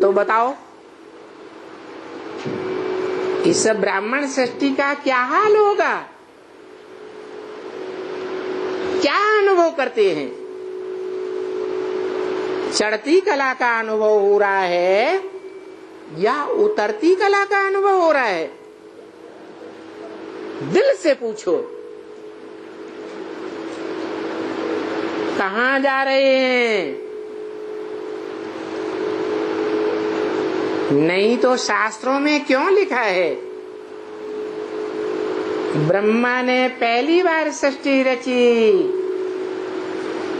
तो बताओ इस ब्राह्मण सृष्टि का क्या हाल होगा, क्या अनुभव करते हैं? चढ़ती कला का अनुभव हो रहा है या उतरती कला का अनुभव हो रहा है? दिल से पूछो, कहां जा रहे हैं? नहीं तो शास्त्रों में क्यों लिखा है ब्रह्मा ने पहली बार सृष्टि रची,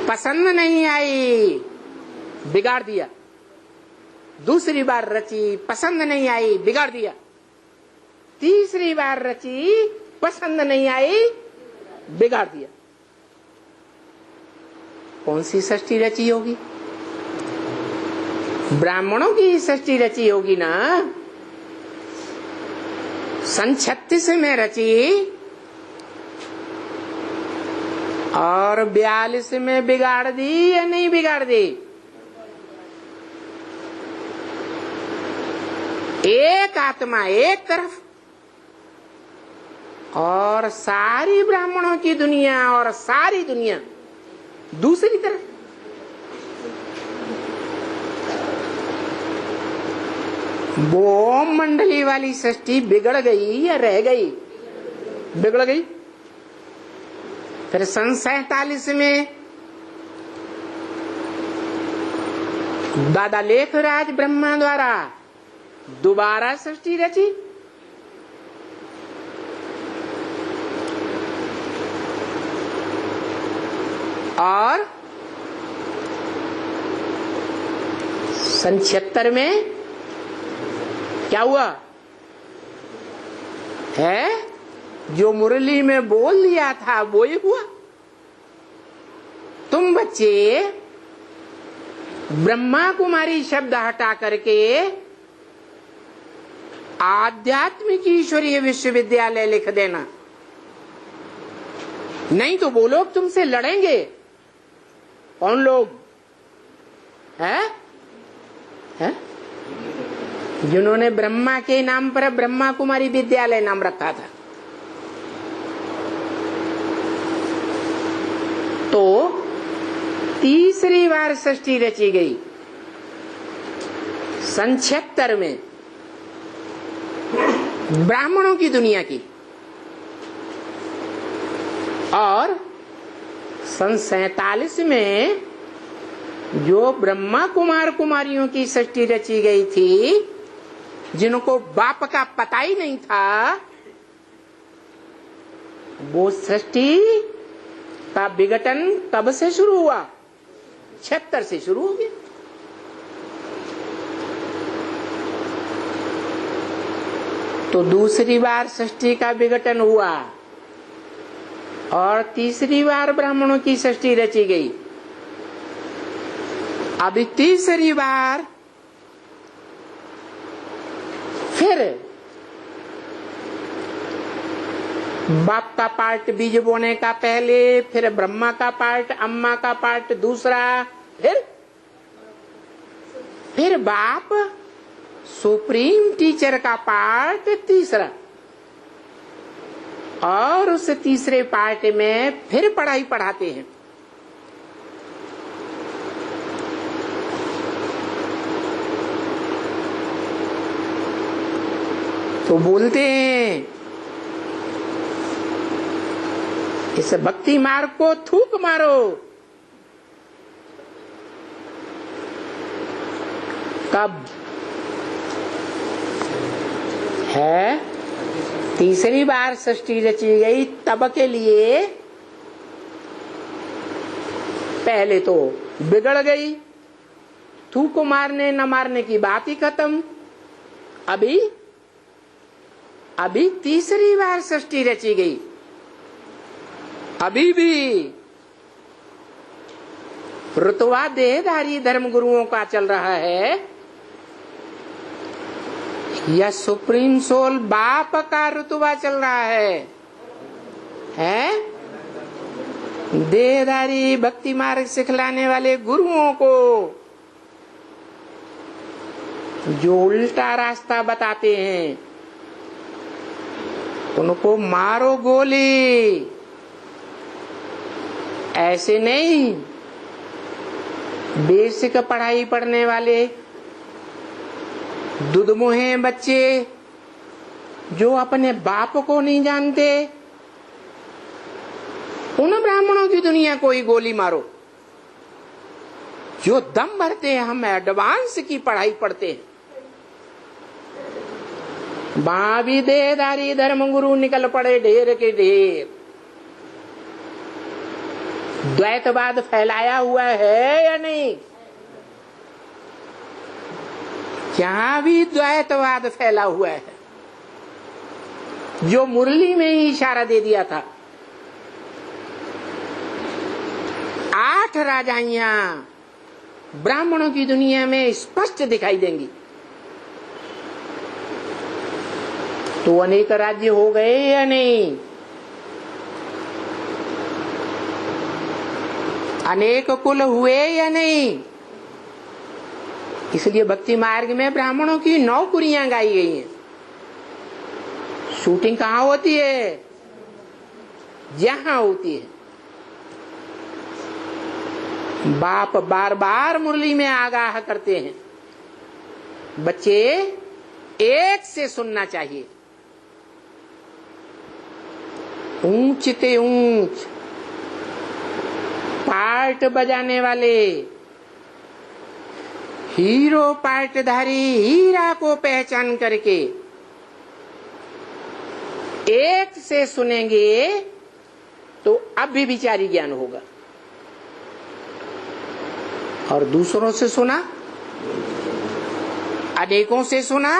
पसंद नहीं आई, बिगाड़ दिया। दूसरी बार रची, पसंद नहीं आई, बिगाड़ दिया। तीसरी बार रची, पसंद नहीं आई, बिगाड़ दिया। कौन सी सृष्टि रची होगी? ब्राह्मणों की सृष्टि रची होगी ना। सन 36 में रची और 42 में बिगाड़ दी या नहीं बिगाड़ दी? एक आत्मा एक तरफ और सारी ब्राह्मणों की दुनिया और सारी दुनिया दूसरी तरफ। वो मंडली वाली सृष्टि बिगड़ गई या रह गई? बिगड़ गई। फिर सन 47 में दादा लेखराज ब्रह्मा द्वारा दोबारा सृष्टि रची। और सन 76 में क्या हुआ है? जो मुरली में बोल दिया था वो ही हुआ। तुम बच्चे ब्रह्मा कुमारी शब्द हटा करके आध्यात्मिक ईश्वरीय विश्वविद्यालय लिख देना, नहीं तो वो लोग तुमसे लड़ेंगे। कौन लोग है? जिन्होंने ब्रह्मा के नाम पर ब्रह्मा कुमारी विद्यालय नाम रखा था। तो तीसरी बार सृष्टि रची गई सन 76 में ब्राह्मणों की दुनिया की, और सन 47 में जो ब्रह्मा कुमार कुमारियों की सृष्टि रची गई थी, जिनको बाप का पता ही नहीं था, वो सृष्टि का विघटन तब से शुरू हुआ, 76 से शुरू हो गया। तो दूसरी बार सृष्टि का विघटन हुआ और तीसरी बार ब्राह्मणों की सृष्टि रची गई। अभी तीसरी बार फिर बाप का पार्ट बीज बोने का पहले, फिर ब्रह्मा का पार्ट, अम्मा का पार्ट दूसरा, फिर बाप सुप्रीम टीचर का पार्ट तीसरा, और उस तीसरे पार्ट में फिर पढ़ाई पढ़ाते हैं। तो बोलते हैं इस भक्ति मार्ग को थूक मारो। कब है? तीसरी बार सृष्टि रची गई तब के लिए। पहले तो बिगड़ गई, थूक मारने न मारने की बात ही खत्म। अभी तीसरी बार सृष्टि रची गई। अभी भी रुतवा देहधारी धर्म गुरुओं का चल रहा है या सुप्रीम सोल बाप का रुतबा चल रहा है? देहधारी भक्ति मार्ग सिखलाने वाले गुरुओं को जो उल्टा रास्ता बताते हैं उनको मारो गोली। ऐसे नहीं, बेसिक पढ़ाई पढ़ने वाले दुधमुहे बच्चे जो अपने बाप को नहीं जानते, उन ब्राह्मणों की दुनिया को ही गोली मारो। जो दम भरते हैं हम एडवांस की पढ़ाई पढ़ते हैं, वहां भी देहधारी धर्मगुरु निकल पड़े ढेर के ढेर। द्वैतवाद फैलाया हुआ है या नहीं? जहां भी द्वैतवाद फैला हुआ है, जो मुरली में ही इशारा दे दिया था, 8 राजाइयां ब्राह्मणों की दुनिया में स्पष्ट दिखाई देंगी। तो अनेक राज्य हो गए या नहीं? अनेक कुल हुए या नहीं? इसलिए भक्ति मार्ग में ब्राह्मणों की 9 कुरियां गाई गई हैं। शूटिंग कहाँ होती है? जहां होती है। बाप बार बार मुरली में आगाह करते हैं, बच्चे एक से सुनना चाहिए। ऊंच ते ऊंच पार्ट बजाने वाले हीरो पार्टधारी हीरा को पहचान करके एक से सुनेंगे तो अब भी विचारी ज्ञान होगा। और दूसरों से सुना, अनेकों से सुना,